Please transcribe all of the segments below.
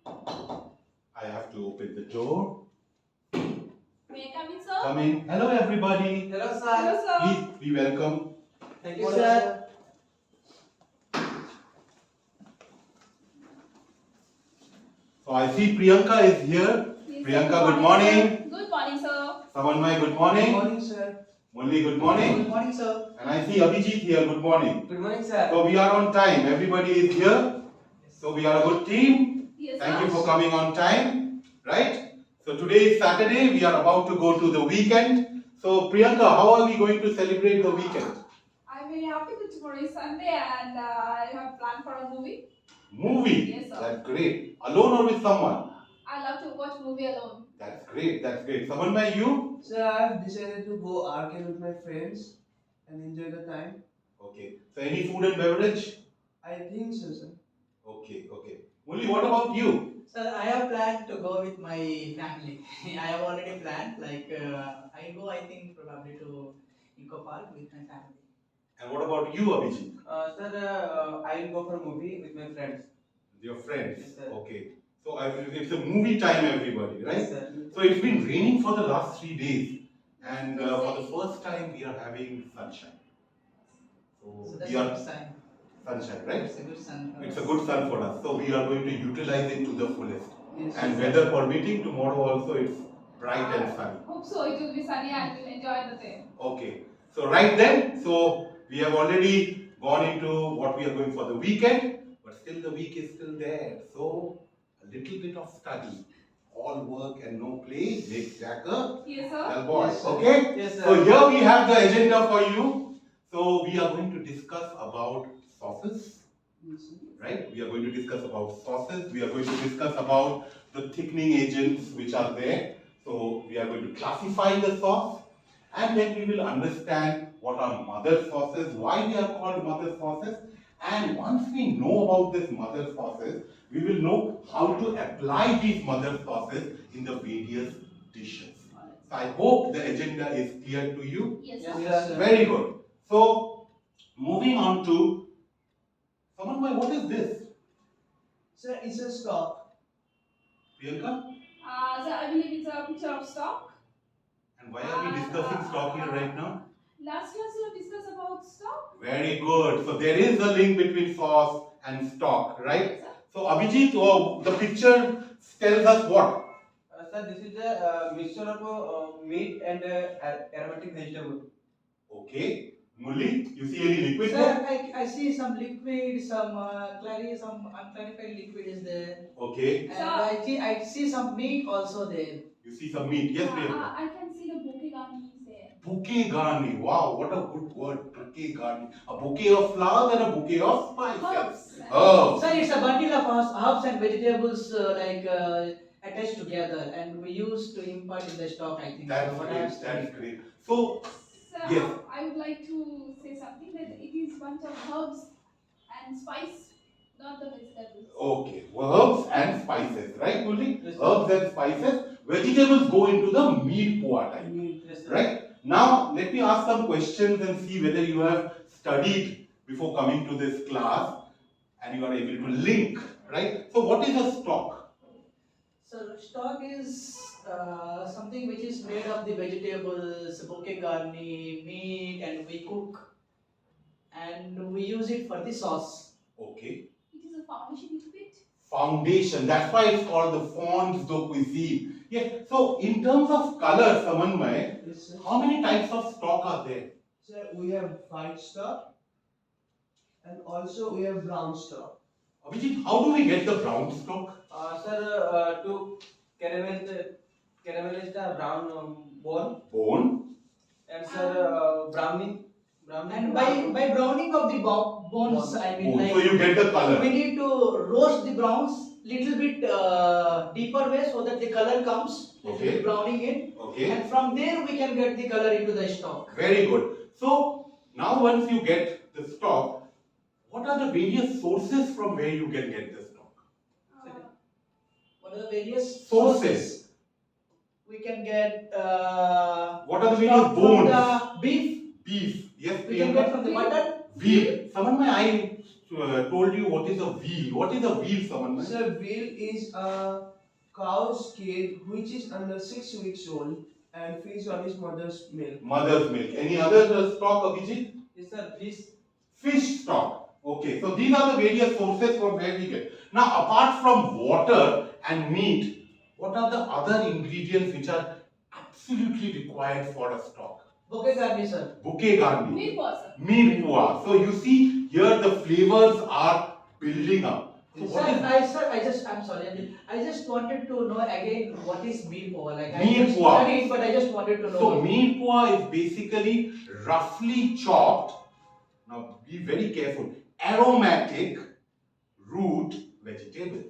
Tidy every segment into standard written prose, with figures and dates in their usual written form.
I have to open the door. May I come in, sir? Come in. Hello, everybody. Hello, sir. Hello, sir. Please be welcome. Thank you, sir. So I see Priyanka is here. Yes, Priyanka, sir. good morning. Sir. Good morning, sir. Savanmai, good Good morning. morning, sir. Mulli, good morning. Good morning, sir. And I see Abhijit here. Good morning. Good morning, sir. So we are on time. Everybody is here. So we are a good team. Yes, Thank sir. you for coming on time. Right? So today is Saturday. We are about to go to the weekend. So Priyanka, how are we going to celebrate the weekend? I'm very happy that tomorrow is Sunday and I have planned for a movie. Movie. Yes, sir. That's great. Alone or with someone? I love to watch movie alone. That's great. That's great. Someone by you? Sir, I have decided to go arcade with my friends and enjoy the time. Okay. So any food and beverage? I think so, sir. Okay. Okay. Mulli, what about you? Sir, I have planned to go with my family. I have already planned. I think, probably to Eco Park with my family. And what about you, Abhijit? Sir, I will go for a movie with my friends. Your friends? Yes, sir. Okay. So it's a movie time, everybody, right? Yes, sir. So it's been raining for the last 3 days, and for the first time we are having sunshine. So that's we a are good sign. sunshine, right? It's a good sign. for It's a us. good sun for us. So we are going to utilize it to the fullest. Yes, And sir. weather permitting, tomorrow also it's bright and sunny. Hope so. It will be sunny and we'll enjoy the day. Okay. So right then, so we have already gone into what we are going for the weekend, but still the week is still there. So a little bit of study. All work and no play makes Jack a Yes, sir. dull boy. Yes, sir. Okay? Yes, sir. So here we have the agenda for you. So we are going to discuss about sauces. Yes, sir. Right? We are going to discuss about sauces. We are going to discuss about the thickening agents which are there. So we are going to classify the sauce, and then we will understand what are mother sauces, why they are called mother sauces, and once we know about these mother sauces, we will know how to apply these mother sauces in the various dishes. So I hope the agenda is clear to you. Yes, Yes, sir. yes, sir. Very good. So moving on to someone, what is this? Sir, it's a stock. Priyanka? So I believe it's a picture of stock. And why are we discussing stock here right now? Last class you have discussed about stock. Very good. So there is a link between sauce and stock, right? Yes, sir. So Abhijit, the picture tells us what? Sir, this is the mixture of meat and aromatic vegetable. Okay. Mulli, you see any liquid Sir, there? I see some liquid, some some unclarified liquid is there, Okay. and Sir. I see some meat also there. You see some meat. Yes, Priyanka. I can see the bouquet garni is there. Bouquet garni. Wow, what a good word. Bouquet garni. A bouquet of flowers and a bouquet of spices. Herbs. Oh. Sir, it's a bundle of herbs and vegetables attached together, and we used to impart in the stock. I think. That's What I great. have studied. That's great. So, Sir, yes. I would like to say something that it is bunch of herbs and spice, not the vegetables. Okay, herbs and spices, right, Mulli? Yes, sir. Herbs and spices. Vegetables go into the meat poa type, Yes, sir. right? Now, let me ask some questions and see whether you have studied before coming to this class and you are able to link, right? So, what is a stock? So stock is something which is made of the vegetables, bouquet garni, meat, and we cook, and we use it for the sauce. Okay, It is a foundation liquid. foundation. That's why it's called the fonds de cuisine. Yeah. So, in terms of color, Samanmay, Yes, sir. how many types of stock are there? Sir, we have white stock and also we have brown stock. Abhijit, how do we get the brown stock? Sir, to caramelize the brown bone, Bone. and sir, browning. And by browning of the bones, I mean, Bone. So, you get the color. we need to roast the browns little bit deeper way so that the color comes. Little Okay. bit browning in, Okay. and from there we can get the color into the stock. Very good. So now once you get the stock, what are the various sources from where you can get the stock? What are the various Sources. We can get What are the stock various from bones? the beef. Beef. Yes, We can get Priyanka. from the mutton. Veal. Someone, I told you what is a wheel. What is a wheel, Samanvay? Sir, veal is a cow's kid which is under 6 weeks old and feeds on his mother's milk. Mother's milk. Any other stock, Abhijit? Yes, sir. Fish. Fish stock. Okay, so these are the various sources from where we get. Now, apart from water and meat, what are the other ingredients which are absolutely required for a stock? Bouquet garni, sir. Bouquet garni. Mirpua, sir. Mirpua. So you see here the flavors are building up. So Sir, I'm sorry. I just wanted to know again what is meal poa. Like I just Mirpua. studied, but I just wanted to know. So mirpua is basically roughly chopped. Now be very careful. Aromatic root vegetable.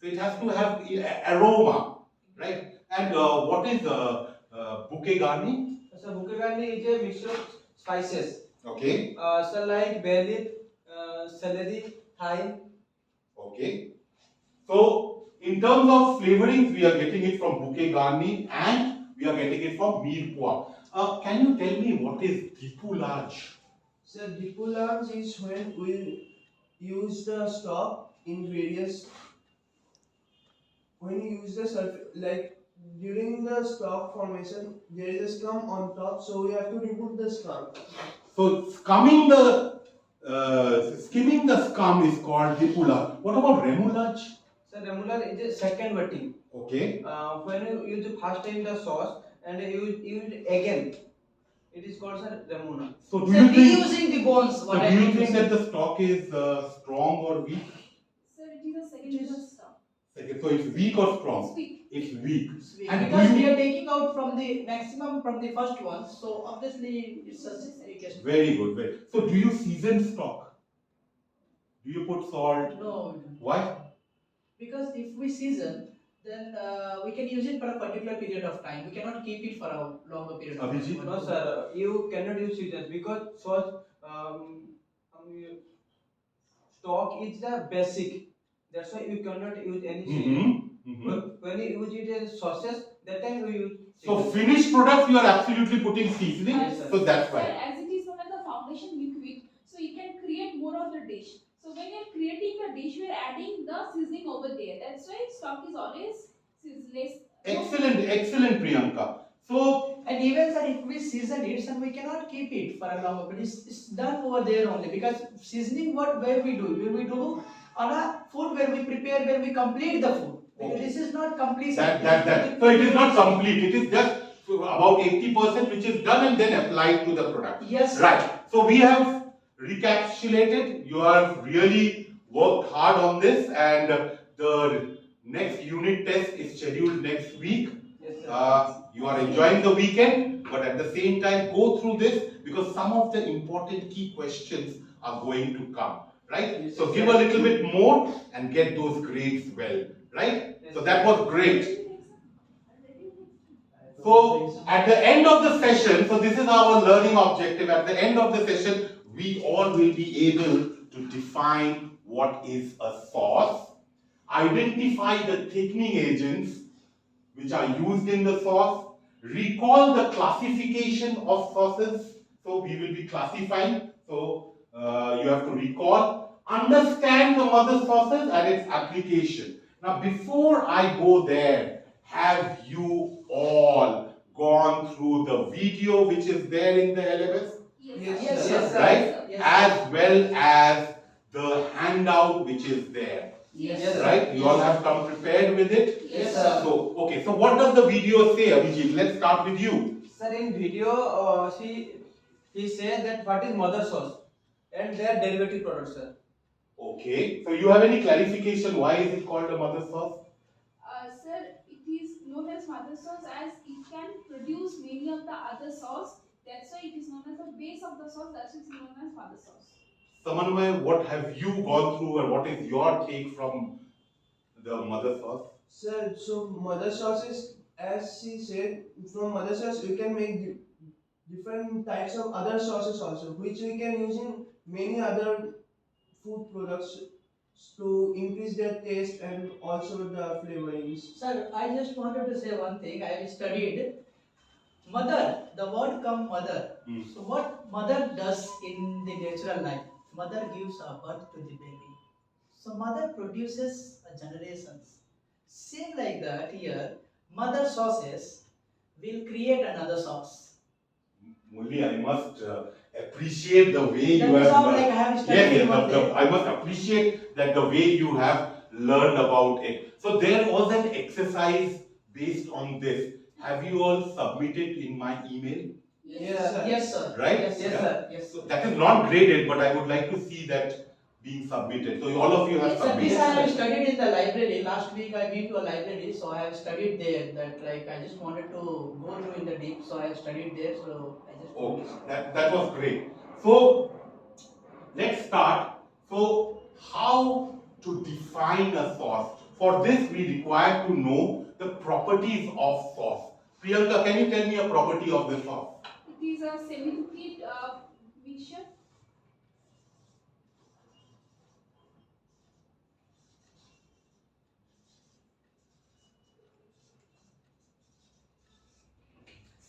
So it has to have aroma, right? And what is bouquet garni? So, bouquet garni is a mixture of spices. Okay. So, like bay leaf, celery, thyme. Okay. So in terms of flavorings, we are getting it from bouquet garni and we are getting it from mirpua. Can you tell me what is dipulage? So, dipulage is when we use the stock in various. When you use the surface, like during the stock formation, there is a scum on top, so we have to remove the scum. So skimming the scum is called dipulage. What about remoulage? So, remoulade is a second wetting. Okay. When you use the first time the sauce and you use it again, it is called remoulade. So do Sir, you think? reusing the bones. So What do I you mean to think say. that the stock is strong or weak? Sir, it is a second stop. Okay, so it's weak or strong? Speak. It's weak. Sweet. And Because do we you- are taking out from the maximum from the first one, so obviously it's a weakest. Very good. Very. So do you season stock? Do you put salt? No, Why? because if we season, then we can use it for a particular period of time. We cannot keep it for a longer period of Abhijit? time. No, sir, you cannot use seasons because sauce stock is the basic. That's why you cannot use any season. But when you use it as sauces, that time we use. So season. finished products you are absolutely putting seasoning. Yes, sir. So that's Sir, why. as it is known as the foundation liquid, so you can create more of the dish. So when you're creating the dish, you're adding the seasoning over there. That's why stock is always less. Excellent, Priyanka. So And even sir, if we season it, then we cannot keep it for a longer period. It's done over there only because seasoning where we do on a food where we prepare where we complete the food. Because Okay. this is not complete. that. So it is not complete. It is just about 80% which is done and then applied to the product. Yes. Right. So we have recapitulated. You have really worked hard on this, and the next unit test is scheduled next week. Yes, sir. You are enjoying the weekend, but at the same time go through this because some of the important key questions are going to come. Right? Yes, So sir. give a little bit more and get those grades well. Right? Yes, So sir. that was great. So at the end of the session, so this is our learning objective. At the end of the session, we all will be able to define what is a sauce, identify the thickening agents which are used in the sauce, recall the classification of sauces. So we will be classifying. So you have to recall, understand the mother sauces and its application. Now before I go there, have you all gone through the video which is there in the LMS? Yes, Yes, sir. yes, sir. Right? Yes. As well as the handout which is there. Yes, Yes, sir. Right? You all have come prepared with it? Yes, sir. So, okay, so what does the video say, Abhijit? Let's start with you. Sir, in video, he said that what is mother sauce and their derivative products, sir. Okay, so you have any clarification? Why is it called a mother sauce? Sir, it is known as mother sauce as it can produce many of the other sauce. That's why it is known as the base of the sauce. That is known as mother sauce. Samanvay, what have you gone through and what is your take from the mother sauce? Sir, so mother sauce is, as she said, from mother sauce we can make different types of other sauces also, which we can use in many other food products to increase their taste and also the flavorings. Sir, I just wanted to say one thing. I studied mother. The word come mother. Hmm. So what mother does in the natural life? mother gives a birth to the baby. So mother produces a generations. Same like that here, mother sauces will create another sauce. Murli, I must appreciate the way That you is have how learned. like I have studied Yes, in one day. I must appreciate that the way you have learned about it. So there was an exercise based on this. Have you all submitted in my email? Yes, sir. Yes, sir. Right? Yes, Yeah. sir. Yes. So that is not graded, but I would like to see that being submitted. So all of you have Sir, this submitted. I have studied in the library. Last week I been to a library, so I have studied there. That like I just wanted to go through in the deep, so I have studied there. So I just. Okay, that was great. So let's start. So how to define a sauce? For this we require to know the properties of sauce. Priyanka, can you tell me a property of the sauce? It is a semi-liquid mixture.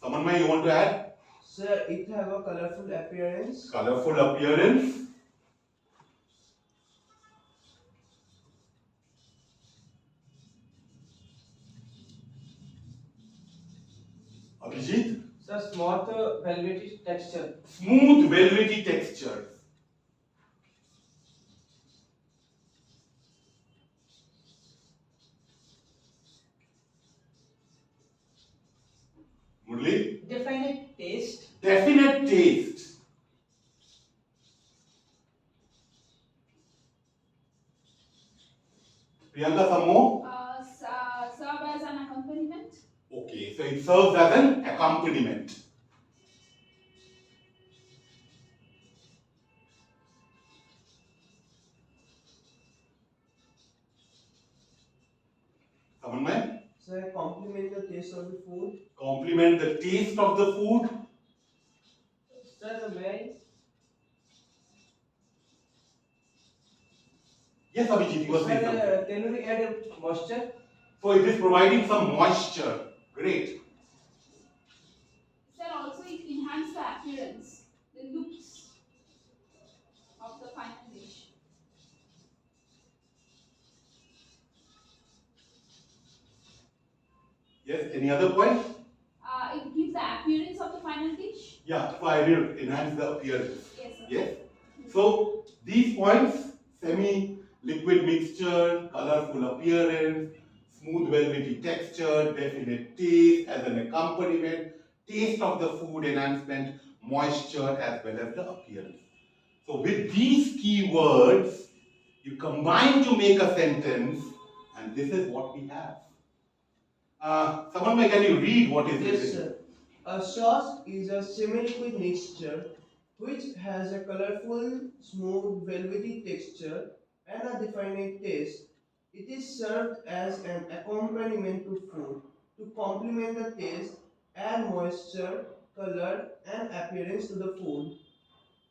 Samanmai, you want to add? Sir, it have a colorful appearance. Colorful appearance. Abhijit? Sir, smooth velvety texture. Smooth velvety texture. Murli? Definite taste. Definite taste. Priyanka, some more? Serve as an accompaniment. Okay, so it serves as an accompaniment. Samanmai? Sir, complement the taste of the food. Complement the taste of the food. Sir, may I? Yes, Abhijit, you were saying something. Sir, can we add a moisture? So it is providing some moisture. Great. Sir, also it enhances the appearance, the looks of the final dish. Yes, any other point? It gives the appearance of the final dish. Yeah, so I will enhance the appearance. Yes, sir. Yes. So these points, semi-liquid mixture, colorful appearance, smooth velvety texture, definite taste as an accompaniment, taste of the food enhancement, moisture as well as the appearance. So with these keywords, you combine to make a sentence, and this is what we have. Someone, can you read what is Yes, written? sir. A sauce is a semi-liquid mixture which has a colorful, smooth, velvety texture and a definite taste. It is served as an accompaniment to food to complement the taste, add moisture, color, and appearance to the food.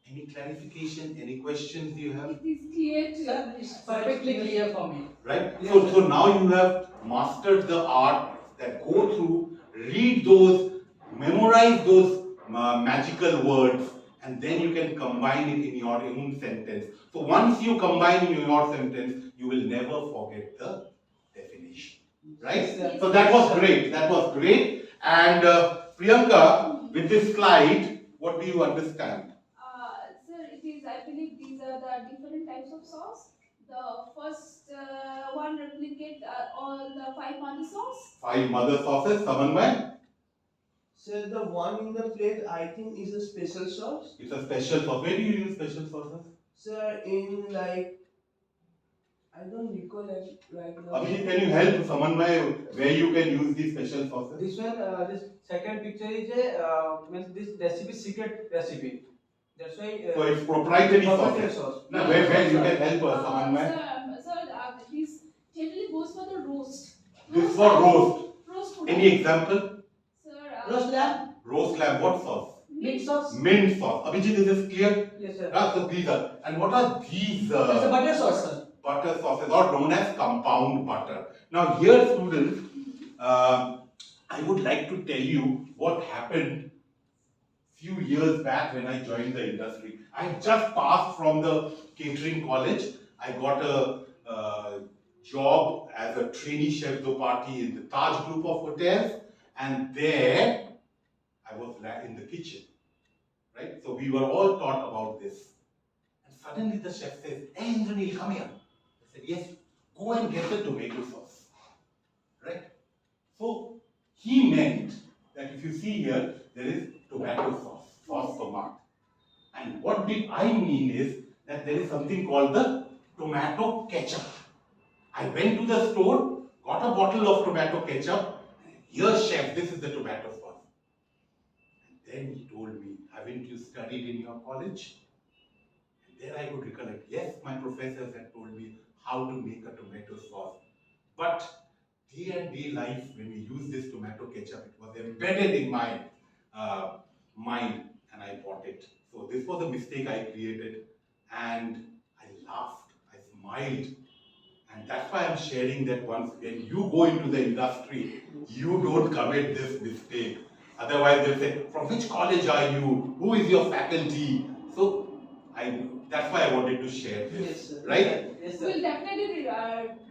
Any clarification, any questions you have? It is clear to Sir, it's perfectly clear for me. Right? Yes, So now you have mastered the art that go through, read those, memorize those magical words, and then you can combine it in your own sentence. So once you combine in your sentence, you will never forget the definition. Right? Yes, sir. So that was great. That was great. And Priyanka, with this slide, what do you understand? Sir, it is, I believe these are the different types of sauce. The first one replicate all the 5 mother sauce. 5 mother sauces, Samanmai. So the one in the plate I think is a special sauce. It's a special sauce. Where do you use special sauces? Sir, in like I don't recall it right now. Abhijit, can you help Samanmai where you can use these special sauces? This one, this second picture is a means this recipe secret recipe. That's why. So it's proprietary proprietary sauces. sauce. Now, where you can help us, Samanmai? This generally goes for the roast. This for roast. Roast food. Any example? Sir, Roast lamb, Roast lamb, what sauce? meat sauce. Mint sauce. Abhijit, is this clear? Yes, sir. So these are. And what are these That's a butter sauce, sir. butter sauces, or known as compound butter? Now here, students, I would like to tell you what happened few years back when I joined the industry. I had just passed from the catering college. I got a job as a trainee chef de partie in the Taj group of hotels, and there I was in the kitchen, right? So we were all taught about this. And suddenly the chef says, "Hey Indranil, come here." I said, "Yes, go and get the tomato sauce." Right? So he meant that if you see here, there is tomato sauce, sauce tomato. And what did I mean is that there is something called the tomato ketchup. I went to the store, got a bottle of tomato ketchup. Here, chef, this is the tomato sauce. And then he told me, "Haven't you studied in your college?" And then I could recollect, yes, my professors had told me how to make a tomato sauce. But day and day life, when we use this tomato ketchup, it was embedded in my mind, and I bought it. So this was a mistake I created, and I laughed, I smiled, and that's why I'm sharing that once when you go into the industry, you don't commit this mistake. Otherwise, they'll say, "From which college are you? Who is your faculty?" So that's why I wanted to share this, Yes, sir. right? Yes, sir. We'll definitely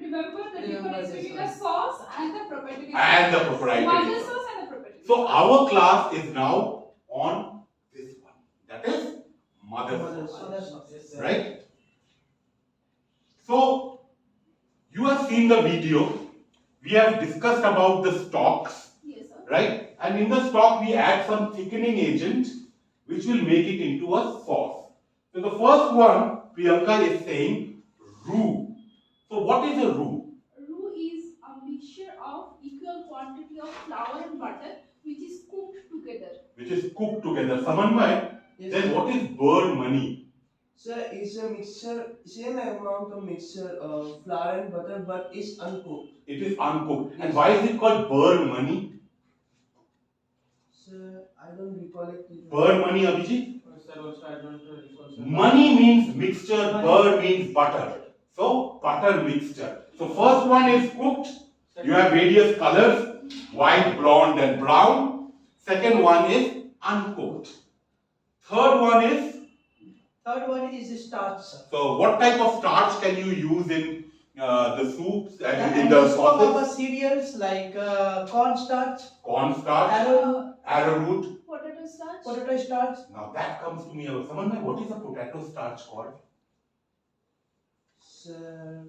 remember the Remember difference this between one. the sauce and the proprietary And the sauce. proprietary Mother sauce. sauce and the proprietary So sauce. our class is now on this one. That is mother Mother sauce, Mother sauce, yes, sir. right? So you have seen the video. We have discussed about the stocks, Yes, sir. right? And in the stock we add some thickening agent which will make it into a sauce. So the first one, Priyanka is saying roux. So what is a roux? Roux is a mixture of equal quantity of flour and butter which is cooked together. Which is cooked together. Samanvay, Yes, then sir. what is burn money? Sir, it's a mixture, same amount of mixture of flour and butter, but it's uncooked. It is uncooked. And Yes. why is it called burn money? Sir, I don't recall it. Burn money, Abhijit? Sir, also I don't recall, sir. Money means mixture, burn means butter. So, butter mixture. So, first one is cooked. You have various colors, white, blonde and brown. Second one is uncooked. Third one is, Third one is the starch, sir. so what type of starch can you use in the soups and in And the we spoke about sauces? cereals like corn starch, Corn starch, arrowroot. Potato starch. potato starch. Now that comes to me. Someone, what is a potato starch called? Sir,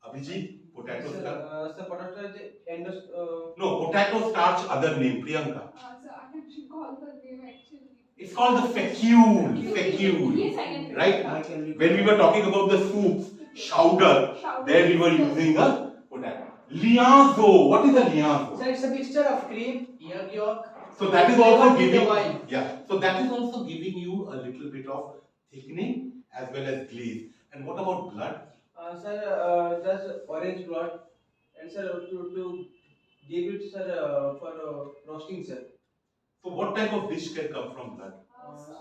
Abhijit, potato Sir, starch. sir, potato is end of, No, potato starch, other name, Priyanka. So I can't recall the name actually. It's called the fecule. Fecule. Yes, I can Right? I can recall. When we were talking about the soups, chowder, Chowder. there we were using a potato. Liazo. What is a liazo? So it's a mixture of cream, egg yolk. So that is also flavored with the giving, wine. yeah. So that is also giving you a little bit of thickening as well as glaze. And what about blood? sir, that's orange blood, and sir, to give it, sir, for roasting, sir. So what type of dish can come from blood?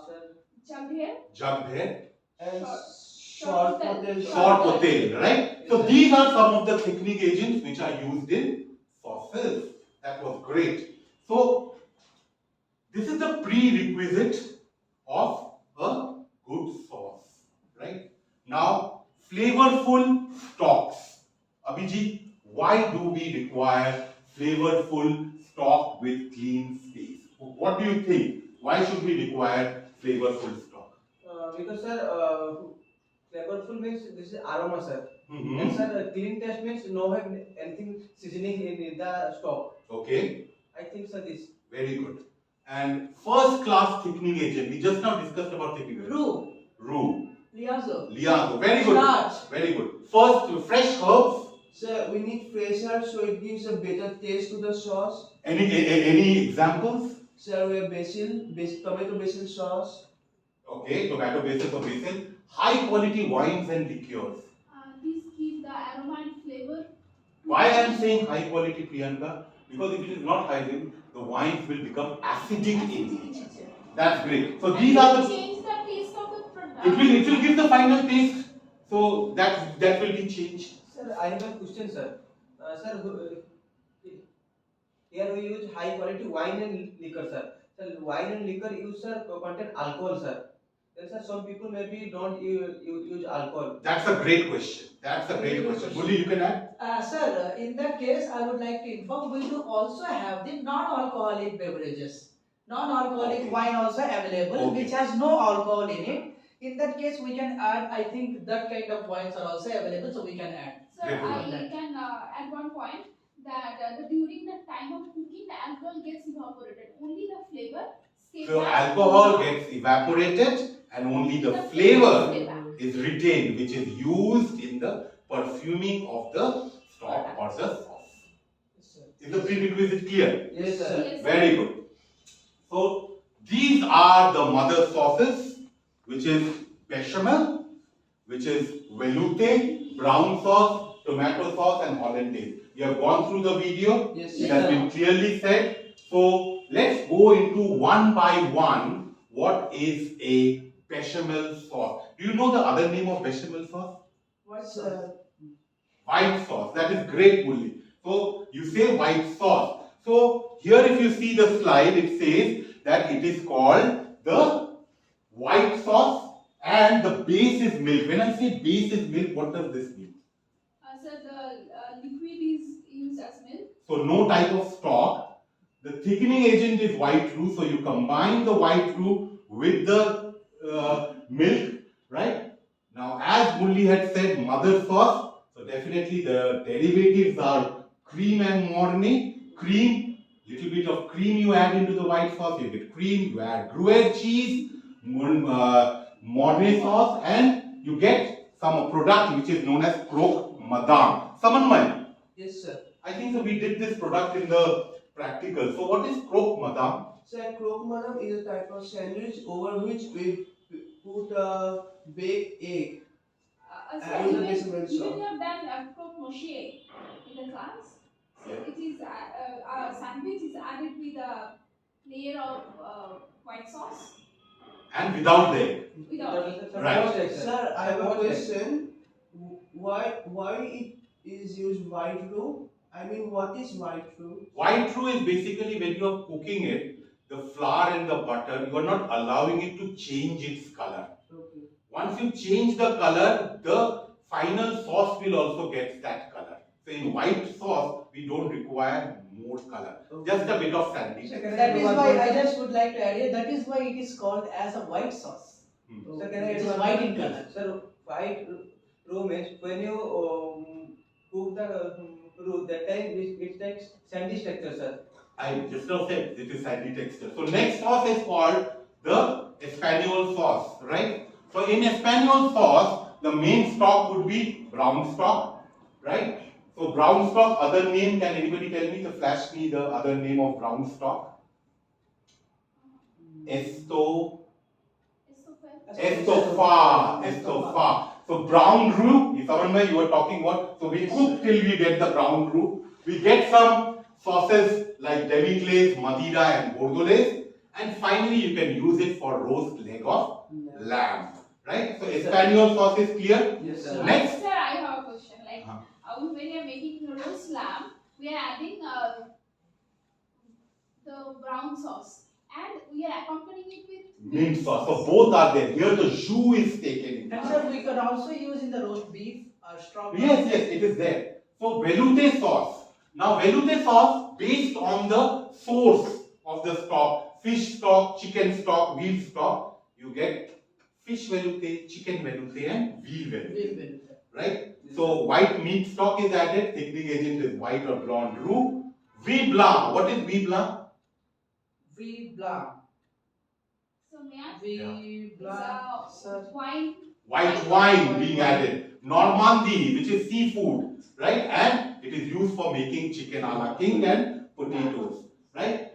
Sir, Jagher. Jug there, and Short short potato. potato. short potato, right? So these are some of the thickening agents which are used in sauces. That was great. So this is the prerequisite of a good sauce, right? Now, flavorful stocks. Abhijit, why do we require flavorful stock with clean space? What do you think? Why should we require flavorful stock? because sir, flavorful means this is aroma, sir. Mhm. And sir, clean taste means no have anything seasoning in the stock. Okay, I think, sir, this. very good. And first class thickening agent, we just now discussed about thickening agent. Roux, Roux, liazo, liazo, very good. starch. Very good. First, fresh herbs. Sir, we need fresh herbs so it gives a better taste to the sauce. Any examples? Sir, we have tomato basil sauce. Okay, tomato basil or basil. High quality wines and liqueurs. These give the aroma and flavor. Why I am saying high quality, Priyanka? Because if it is not high, then the wines will become acidic in nature. That's great. So these are the. Change the taste of the product. It will give the final taste. So that will be changed. Sir, I have a question, sir. Sir, here we use high quality wine and liquor, sir. Sir, wine and liquor use sir contain alcohol, sir. Then sir, some people maybe don't use alcohol. That's a great question. That's a great question. Bully, you can add? Sir, in that case, I would like to inform we do also have the non-alcoholic beverages. Non-alcoholic Okay. wine also available, Okay. which has no alcohol in it. In that case, we can add. I think that kind of wines are also available, so we can add. Sir, Great. I can add one point that during the time of cooking, the alcohol gets evaporated. Only the flavor stays So back. alcohol gets evaporated and only the flavor is retained, which is used in the perfuming of the stock or the sauce. Yes, sir. Is the prerequisite clear? Yes, sir. Yes, sir. Very good. So these are the mother sauces, which is bechamel, which is velouté, brown sauce, tomato sauce, and hollandaise. You have gone through the video. Yes, It sir. has been clearly said. So let's go into one by one. What is a bechamel sauce? Do you know the other name of bechamel sauce? What, sir? White sauce. That is great, Mulli. So you say white sauce. So here if you see the slide, it says that it is called the white sauce and the base is milk. When I say base is milk, what does this mean? Sir, the liquid is used as milk. So no type of stock. The thickening agent is white roux. So you combine the white roux with the milk, right? Now as Mulli had said, mother sauce. So definitely the derivatives are cream and mornay. Cream, little bit of cream you add into the white sauce. You get cream. You add Gruyere cheese, mornay sauce, and you get some product which is known as croque madame. Samanmay. Yes, sir. I think so we did this product in the practical. So what is croque madame? Sir, croque madame is a type of sandwich over which we put a baked egg. Sir, And the even bechamel you sauce. have done croque monsieur in the class. So Yeah. it is sandwich is added with a layer of white sauce And without the egg. without it. Right. Sir, I have a question. Why it is used white roux? I mean, what is white roux? White roux is basically when you are cooking it, the flour and the butter, you are not allowing it to change its color. Okay. Once you change the color, the final sauce will also get that color. So in white sauce, we don't require more color. Okay. Just a bit of sandy. That is why I just would like to add here. That is why it is called as a white sauce. Sir, can I It add is one white more? in color. Sir, white roux means when you cook the roux, that time it takes sandy texture, sir. I just now said it is sandy texture. So next sauce is called the Espanol sauce, right? So in Espanol sauce, the main stock would be brown stock, right? So brown stock, other name, can anybody tell me, flash me the other name of brown stock? Esto, estofa. So brown roux, if Samanmay you were talking about, so we cook till we get the brown roux. We get some sauces like demi-glace, Madeira and Bordelaise, and finally you can use it for roast leg of lamb, right? So Espanol sauce is clear. Yes, So sir. Next. sir, I have a question. Like Uh-huh. when you are making roast lamb, we are adding the brown sauce and we are accompanying it with Mint sauce. So both are there. Here the jus is taken And in. sir, we can also use in the roast beef or strong. Yes, it is there. So velouté sauce. Now velouté sauce based on the source of the stock, fish stock, chicken stock, veal stock, you get fish velouté, chicken velouté and veal velouté, right? So white meat stock is added, thickening agent is white or blonde roux. Vin blanc, what is vin blanc? Vin blanc. so may I? Vin blanc. Sir. Wine. White wine being added. Normandy, which is seafood, right? And it is used for making chicken a la king and potatoes, right?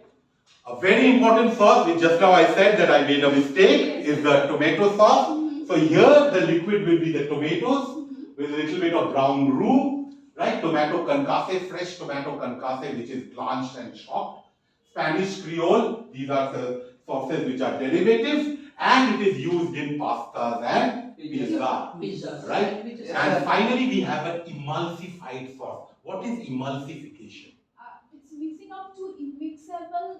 A very important sauce, which just now I said that I made a mistake, is the tomato sauce. So here the liquid will be the tomatoes with a little bit of brown roux, right? Tomato concasse, fresh tomato concasse, which is blanched and chopped. Spanish Creole, these are the sauces which are derivatives, and it is used in pastas and pizza. Pizza. Right? Which is- And finally, we have an emulsified sauce. What is emulsification? It's mixing of two immixable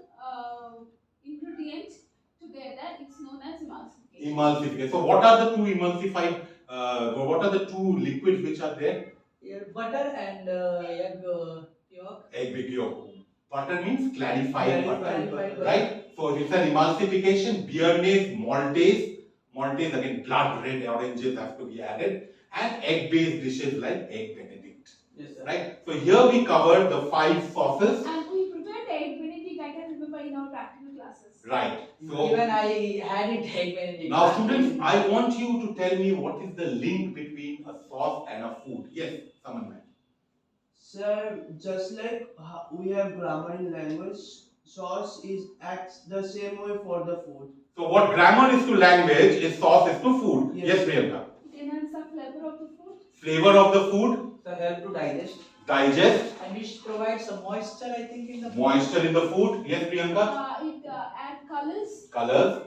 ingredients ingredient together, it's known as emulsification. Emulsification. So what are the two emulsified, what are the two liquids which are there? Yeah, butter and egg yolk. Egg big yolk. Butter means clarified butter, Clarified butter. right? So it's an emulsification. Béarnaise, maltase again blood red oranges have to be added, and egg-based dishes like egg Benedict. Yes, sir. Right? So here we covered the 5 sauces. And we prepared egg Benedict, I can remember in our practical classes. Right. So Even I had it egg Benedict. now students, I want you to tell me what is the link between a sauce and a food. Yes, someone might. Sir, just like we have grammar in language, sauce is acts the same way for the food. So what grammar is to language is sauce is to food. Yes. Yes, Priyanka. It enhances the flavor of the food. Flavor of the food, So help to digest. digest, And it provides some moisture, I think, in the food. moisture in the food. Yes, Priyanka. It adds colors. Colors,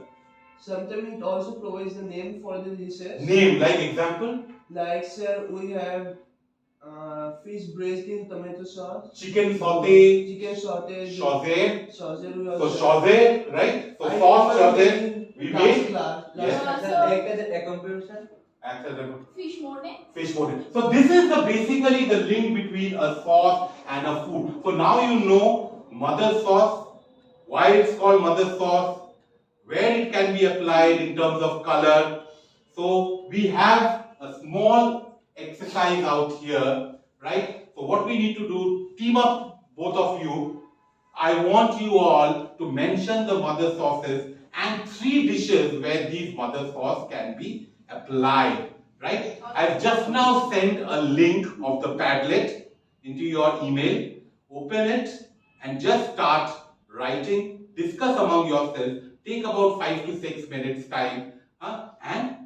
Sometimes it also provides the name for the dishes. name, like example, Like sir, we have fish braised in tomato sauce, chicken saute, chicken sauté, chausée. sauce we So also. chausée, right? So sauce chausée, we made. Yes. And So- the egg as an accompaniment. Fish morning. Fish molding. So this is the basically the link between a sauce and a food. So now you know mother sauce, why it's called mother sauce, where it can be applied in terms of color. So we have a small exercise out here, right? So what we need to do, team up both of you. I want you all to mention the mother sauces and 3 dishes where these mother sauce can be applied, right? I've just now sent a link of the Padlet into your email. Open it and just start writing, discuss among yourselves, take about 5 to 6 minutes time, and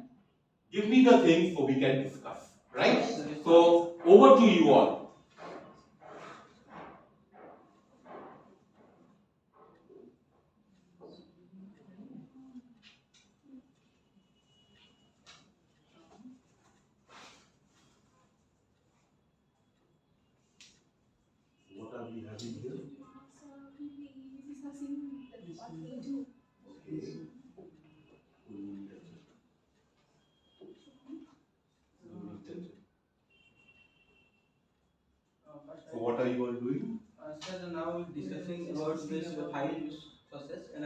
give me the things so we can discuss, right? So over to you all. What are we having here? So we will be discussing the what we do. Okay. So what are you all doing? Sir, now we're discussing about this 5 sauces, and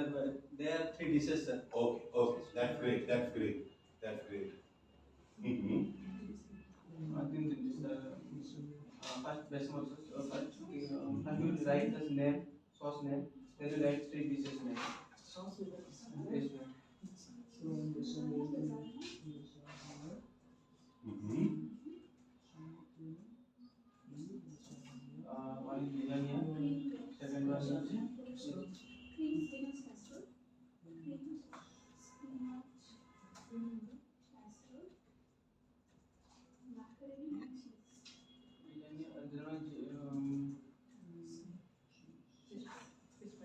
there are 3 dishes, sir. Okay, okay, that's great, that's great, that's great. I think this first best sauce. First we will write the name, sauce name. Then we write 3 dishes name. Yes, sir. One is biryani, second one is Cream spinach casserole. Cream spinach casserole. Macaroni and cheese. biryani, then one is This is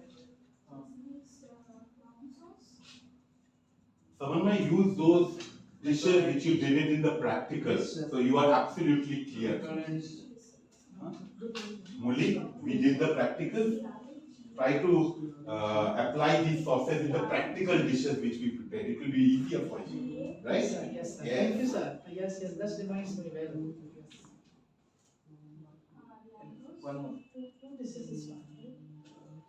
brown sauce. Someone might use those dishes which you did it in the practical, Yes, sir. so you are absolutely clear. Muli, we did the practical. Try to apply these sauces in the practical dishes which we prepared. It will be easier for you, right? Yes, sir. Yes, sir. Yes. Thank you, sir. Yes, yes, that reminds me well. one more. This is this one.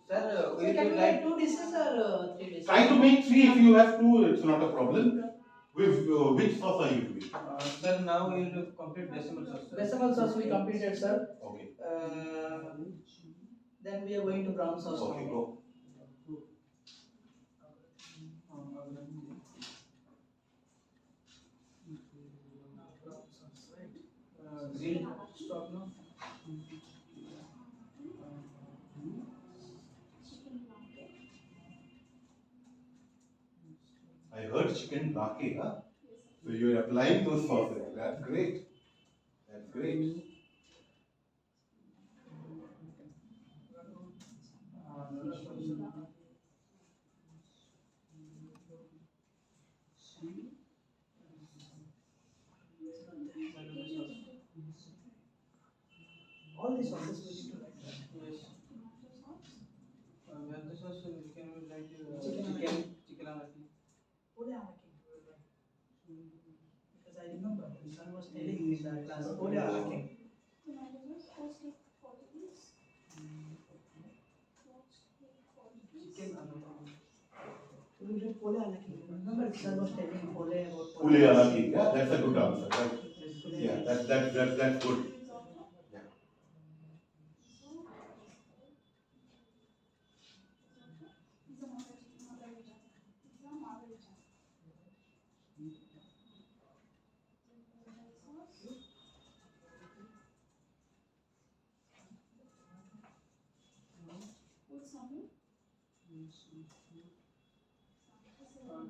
Sir, So we can will we write write 2 dishes or 3 dishes? Try to make 3 if you have to, it's not a problem. With which sauce are you doing? sir, now we will complete decimal sauce. Sir. Bechamel sauce we completed, sir. Okay, Then we are going to brown sauce okay, now. go. Brown sauce, right? Green. Stop now. Chicken blanket. I heard chicken braque, huh? Yes, sir. So you are applying those sauces. That's great. That's great. All these sauces we need to write. Yes. Tomato sauce. Where the sauce we can write Chicken. was telling in the class. Pole alake. Tomato sauce, roast it 40 piece. Roast it 40 piece. Chicken alak. Pole alake. Remember, sir was telling pole about Pule alaki. Yeah, that's a good answer. Right? Yeah, that's good. Risotto. Yeah. Pizza margherita. Pizza margherita. Sauce. With something.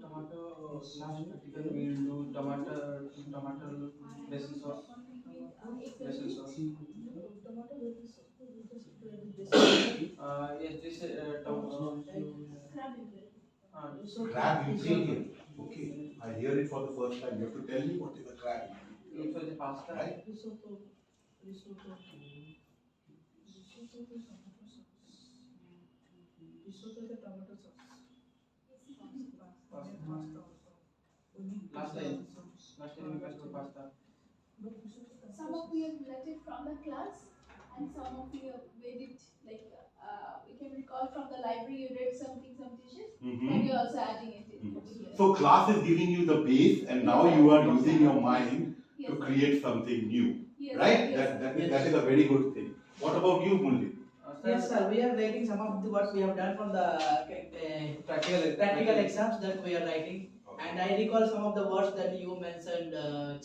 Tomato, last practical we will do tomato basil sauce. Basil sauce. Yes, this tomato. Crab ingredient. Okay, I hear it for the first time. You have to tell me what is a crab ingredient. It was the pasta. Right? Risotto. Risotto the tomato sauce. Last line. Last line we passed for pasta. Some of we have related from the class, and some of we have made it like we can recall from the library. You read some dishes, but you're also adding it in over here. So class is giving you the base, and now you are using your mind to Yes. create something new. Yes. Right? Yes. That is a very good thing. What about you, Mulli? Yes, sir. We are writing some of the what we have done from the practical exams that we are writing. And I recall some of the words that you mentioned.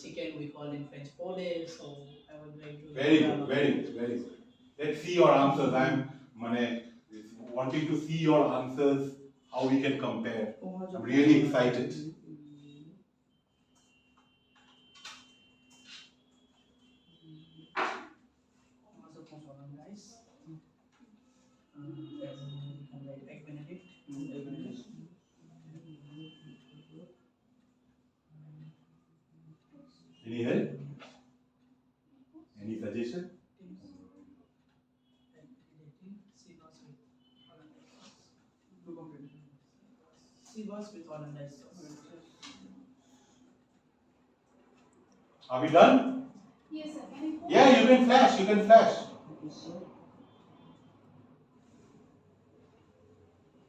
Chicken we call in French pole. So I would like to. Very good, very good, very good. Let's see your answers. I'm wanting to see your answers, how we can compare. I'm really excited. Any help? Any suggestion? Seabass with hollandaise sauce. Are we done? Yes, sir. Can you Yeah, you can flash, you can flash.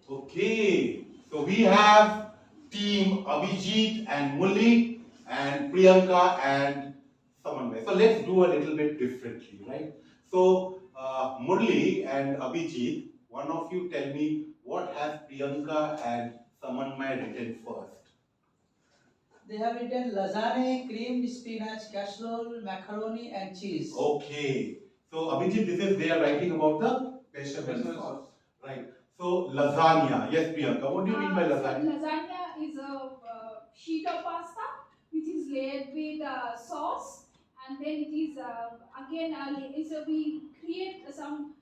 Okay, so we have team Abhijit and Mulli and Priyanka and Samanvay. So let's do a little bit differently, right? So Murli and Abhijit, one of you tell me what has Priyanka and Samanvay written first. They have written lasagna, creamed spinach, casserole, macaroni, and cheese. Okay, so Abhijit, this is they are writing about the bechamel sauce, right? So lasagna, yes, Priyanka. What do you mean by lasagna? Lasagna is a sheet of pasta which is layered with sauce, and then it is so we create some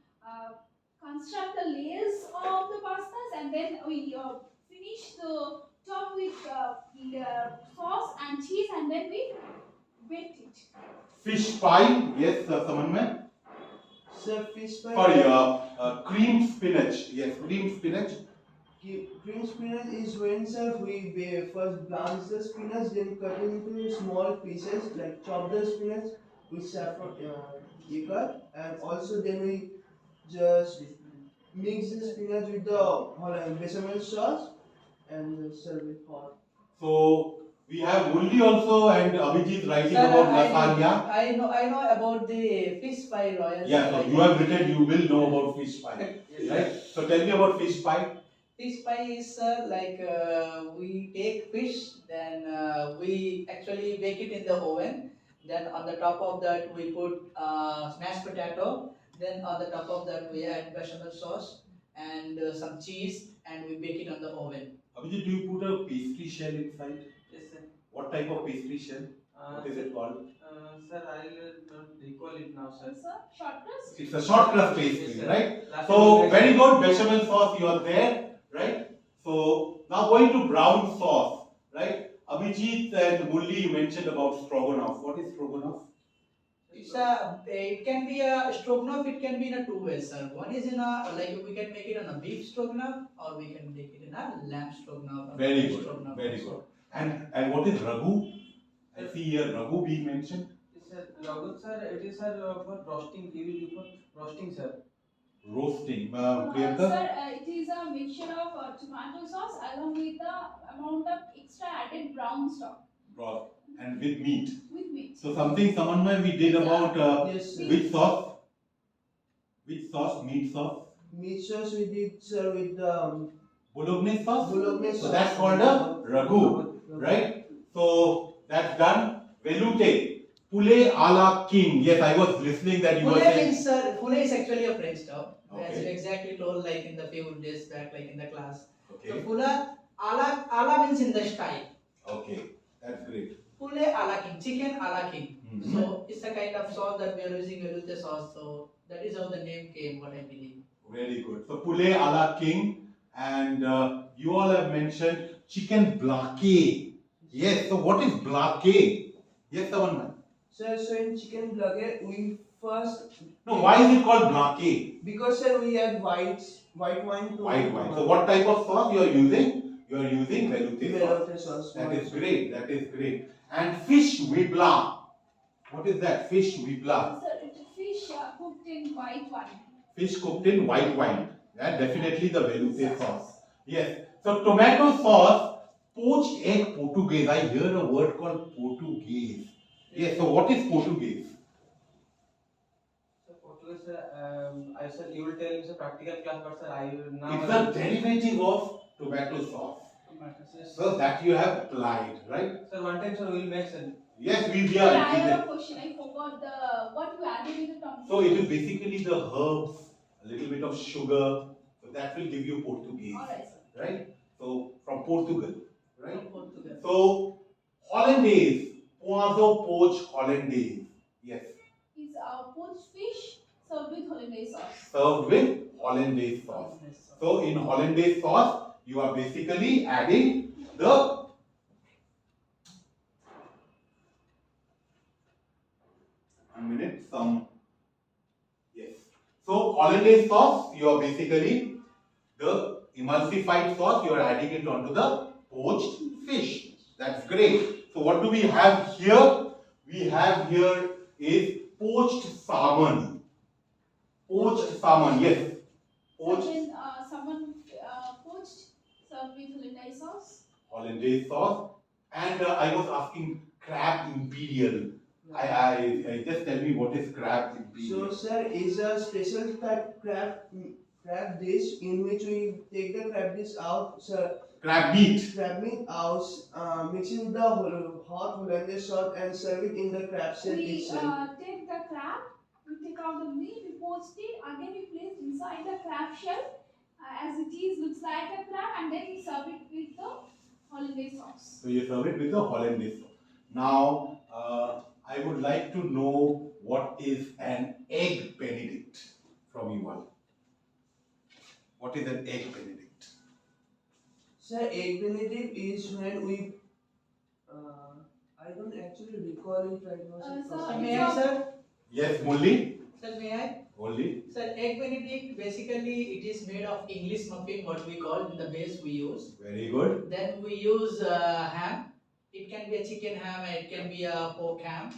construct the layers of the pastas, and then we finish the top with sauce and cheese, and then we bake it. Fish pie, yes, Samanvay. Sir, fish pie. Sorry, creamed spinach. Yes, creamed spinach. Green spinach is when, sir, we first blanch the spinach, then cut into small pieces, like chop the spinach with saffron, we cut, and also then we just mix the spinach with the bechamel sauce and serve it hot. So we have Mulli also and Abhijit writing Sir, about lasagna. I know about the fish pie, Royal. Yeah, so you have written, you will know about fish pie, right? So tell me about fish pie. Fish pie is we take fish, then we actually bake it in the oven. Then on the top of that we put mashed potato. Then on the top of that we add bechamel sauce and some cheese, and we bake it on the oven. Abhijit, do you put a pastry shell inside? Yes, sir. What type of pastry shell? What is it called? Sir, I'll not recall it now, sir. Also, short crust. It's a short crust pastry, Yes, sir. right? Last So time- very good, bechamel sauce, you are there, right? So now going to brown sauce, right? Abhijit and Mulli, you mentioned about stroganoff. What is stroganoff? It can be a stroganoff. It can be in a two ways, sir. One is in a we can make it on a beef stroganoff, or we can make it in a lamb stroganoff. Or Very beef good, stroganoff very also. good. And what is ragu? I see here Raghu being mentioned. Sir, Raghu sir, it is sir for roasting. We will do for roasting, sir. Roasting. Sir, Priyanka? it is a mixture of tomato sauce along with the amount of extra added brown stock Broth. And with meat. with meat. So something Samanmay we did about Yes, sir. which sauce? Which sauce? Meat sauce? Meat sauce we did, sir, with Bolognese sauce? bolognese So sauce. that's called a ragu, right? So that's done. Velute. Poulet a la king. Yes, I was listening that you were Poulet saying. means, sir, poulet is actually a French term. As you Okay. exactly told, like in the few days back, like in the class. So Okay. poulet a la means in the style. Okay. That's great. Poulet a la king, chicken a la king. Mhm. So it's a kind of sauce that we are using, velouté sauce. So that is how the name came, what I believe. Very good. So poulet a la king, and you all have mentioned chicken blaquet. Yes. So what is blaquet? Yes, Samanmay. Sir, so in chicken blaquet, we first No, why is it called blaquet? because sir we had white wine to White wine. So what type of sauce you are using? You are using velouté sauce. velouté sauce. That is great. That is great. And fish vibla. What is that? Fish vibla. Sir, it's a fish cooked in white wine. Fish cooked in white wine. Yeah, definitely the velouté sauce. Yes. So tomato sauce, poached egg Portuguese. I hear a word called Portuguese. Yes. So what is Portuguese? Sir, Portuguese, sir, I sir, you will tell me sir practical class, but sir, I will now. It's a derivative of tomato sauce. So that you have applied, right? Sir, one time sir, we will make sir. Yes, we Sir, I are. have a question. I forgot what you added in the tomato. So it is basically the herbs, a little bit of sugar. So that will give you Portuguese, Alright, sir. right? So from Portugal, right? From Portugal. So hollandaise, poisson poach hollandaise. Yes, Is poached fish served with hollandaise sauce. served with hollandaise sauce. So in hollandaise sauce, you are basically adding the yes. So hollandaise sauce, you are basically the emulsified sauce, you are adding it onto the poached fish. That's great. So what do we have here? We have here is poached salmon. Poached salmon, yes. Poached Then someone poached served with hollandaise sauce. hollandaise sauce. And I was asking crab imperial. I just tell me what is crab So imperial. sir, is a special type crab dish in which we take the crab dish out, sir. Crab meat. Crab meat out, mixing the hot hollandaise sauce and serve it in the crab shell We itself. take the crab, we take out the meat, we poached it, again we place inside the crab shell as it is, looks like a crab, and then we serve it with the hollandaise sauce. So you serve it with the hollandaise sauce. Now, I would like to know what is an egg benedict from you all. What is an egg benedict? Sir, egg benedict is when we I don't actually recall it right now. Sir, Sir, may I, sir? Yes, Molly? Sir, may I? Molly? Sir, egg benedict, basically it is made of English muffin, what we call in the base we use. Very good. Then we use ham. It can be a chicken ham, it can be a pork ham.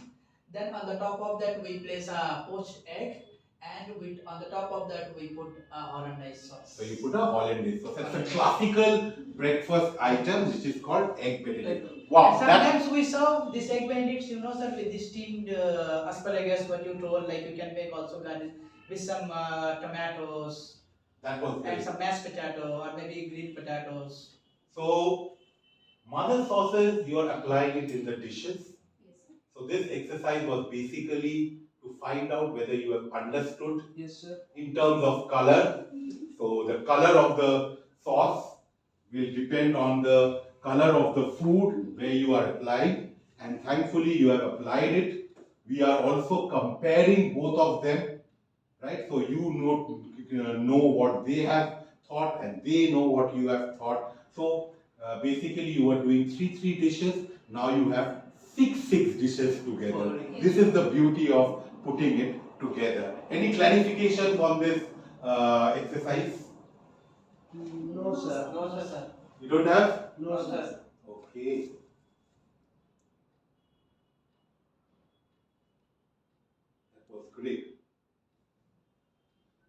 Then on the top of that we place a poached egg, and on the top of that we put a hollandaise sauce. So you put a hollandaise sauce. That's a classical breakfast item which is called egg benedict. Wow, And that sometimes we serve this egg benedicts, you know, sir, with the steamed asparagus, what you told, like you can make also garnish with some tomatoes was and great. some mashed potato or maybe green potatoes. So, mother sauces, you are applying it in the dishes. Yes, sir. So this exercise was basically to find out whether you have understood Yes, sir. in terms of color. So the color of the sauce will depend on the color of the food where you are applying, and thankfully you have applied it. We are also comparing both of them, right? So you know what they have thought and they know what you have thought. So basically you are doing three dishes. Now you have six dishes together. This is the beauty of putting it together. Any clarifications on this exercise? No, sir. No, sir. You don't have? No, sir. Okay. Great.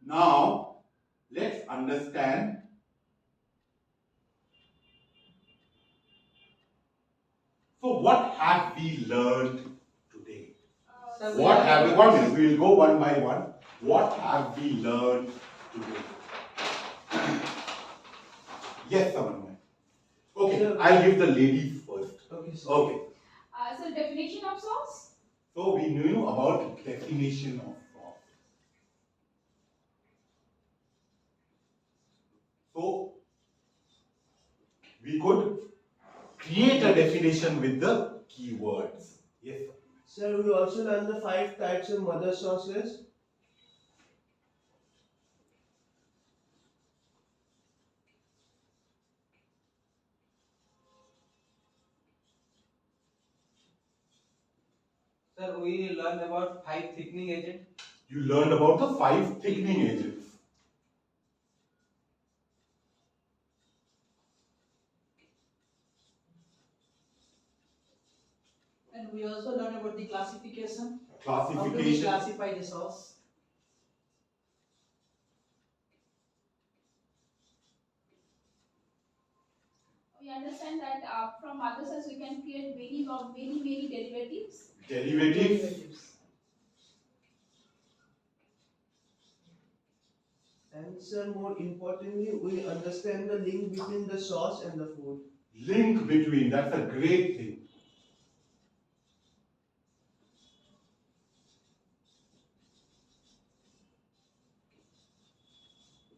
Now, let's understand so what have we learned today? Sir, What have we, 1 minute, we will go one by one. What have we learned today? Yes, someone. Okay, Sir. I'll give the ladies first. Okay, sir. Okay, So definition of sauce? so we knew about definition of sauce. So we could create a definition with the keywords. Yes, sir. Sir, we also learned the 5 types of mother sauces. Sir, we learned about 5 thickening agents. You learned about the 5 thickening agents. And we also learn about the classification. How do we Classification. classify the sauce? We understand that from other sauce we can create many derivatives. Derivatives. And sir, more importantly, we understand the link between the sauce and the food. Link between, that's a great thing.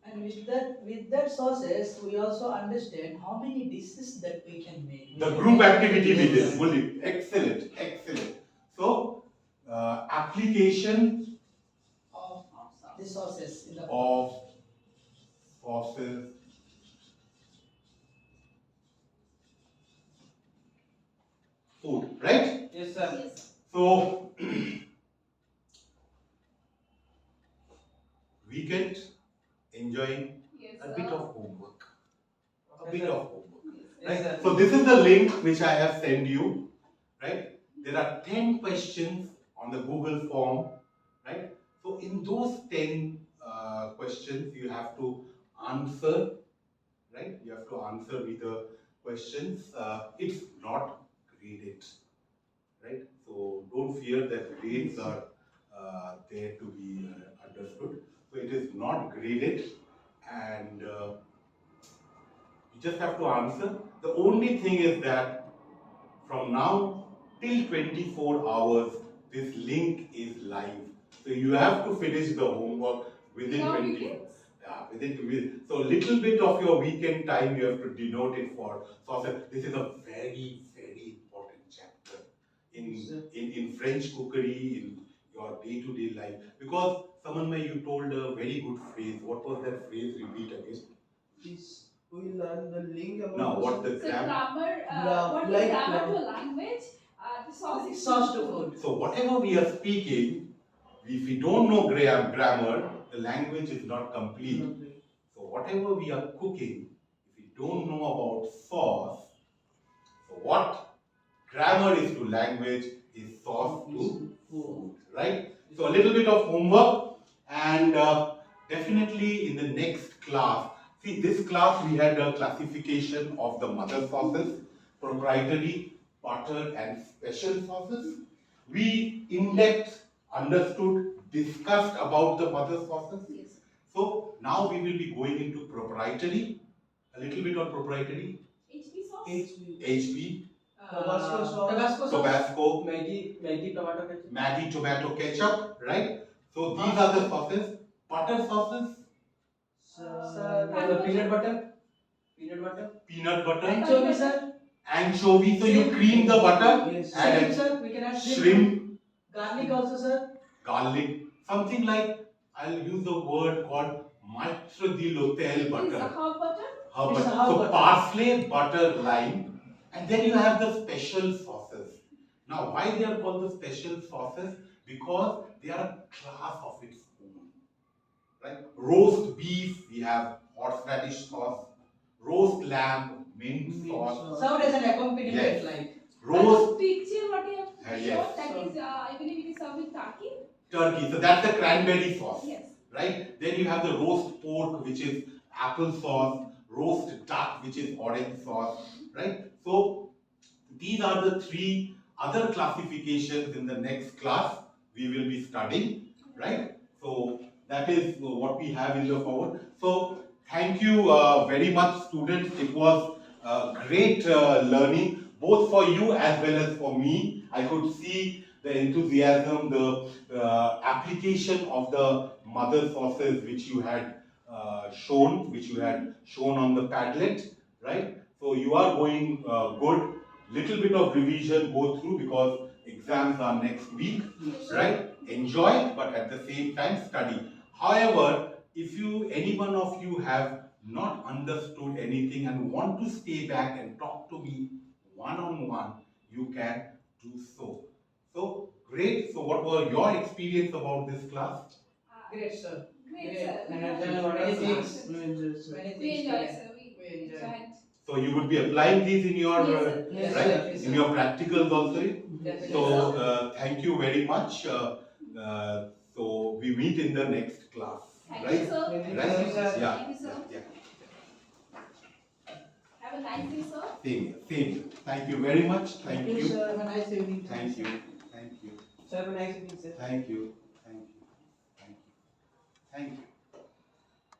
And with that sauces, we also understand how many dishes that we can make. The group activity we did, fully. Excellent, excellent. So, application Of the sauces in the of sauces food, right? Yes, sir. Yes. So, weekend enjoying Yes. a bit of homework. A Okay, bit sir. of homework. Yes, Right? sir. So this is the link which I have sent you, right? There are 10 questions on the Google form, right? So in those 10 questions, you have to answer, right? You have to answer with the questions. It's not graded, right? So don't fear that grades are there to be understood. So it is not graded, and you just have to answer. The only thing is that from now till 24 hours, this link is live. So you have to finish the homework within Without 20. weekends? Yeah, so little bit of your weekend time you have to denote it for sauces. This is a very, very important chapter in French cookery, in your day-to-day life. Because someone may you told a very good phrase. What was that phrase? Repeat again. Is we learn the link about Now, the what the So grammar? grammar, what is like grammar gram- to a language? The sauce is sauce to food. So whatever we are speaking, if we don't know grammar, the language is not complete. So whatever we are cooking, if we don't know about sauce, so what grammar is to language is sauce to food, right? So a little bit of homework, and definitely in the next class, see this class we had a classification of the mother sauces, proprietary, butter and special sauces. We in-depth understood, discussed about the mother sauces. Yes. So now we will be going into proprietary, a little bit on proprietary, HP sauce? HB, Tabasco sauce. Tabasco sauce. Tabasco, Maggi tomato ketchup. Maggi tomato ketchup, right? So these are the sauces. Butter sauces, Sir, peanut butter. Peanut butter. peanut butter, Anchovy, sir. anchovy, so you Shrimp. cream the butter, Yes. add Shrimp, sir. We can add shrimp, Garlic also, sir. garlic, something like, I'll use the word called maître d'hôtel Is butter. herb butter? Herb It's butter. herb So butter. parsley, butter, lime, and then you have the special sauces. Now, why they are called the special sauces? Because they are a class of its own. Right? Roast beef, we have horseradish sauce. Roast lamb, mint Mint sauce. sauce. Served as an accompaniment, Yes. But Roast, the picture what you have yes. shown, that is, I believe it is served with turkey. Turkey. So that's the cranberry sauce, Yes. right? Then you have the roast pork, which is apple sauce, roast duck, which is orange sauce, right? So these are the three other classifications in the next class we will be studying, right? So that is what we have in the forward. So thank you very much, students. It was great learning, both for you as well as for me. I could see the enthusiasm, the application of the mother sauces which you had shown on the Padlet, right? So you are going good. Little bit of revision go through because exams are next week, right? Enjoy, but at the same time study. However, if any one of you have not understood anything and want to stay back and talk to me one-on-one, you can do so. So great. So what were your experience about this class? Great, sir. Great, Great. sir. And We I've have many lots of things. questions. We enjoy, sir. Many We things enjoy, today. sir. We We enjoy. enjoyed. So you would be applying these in your Yes, sir. Yes, right sir. in your practicals also. Definitely. So thank you very much. So we meet in the next class, Thank right? you, sir. Thank you, Right? sir. Yeah. Thank you, sir. Yeah. Have a nice day, sir. Same here. Same here. Thank you very much. Thank you. sir. Have a nice evening. Thank you. Thank you. Sir, have a nice evening, sir. Thank you. Thank you. Thank you. Thank you.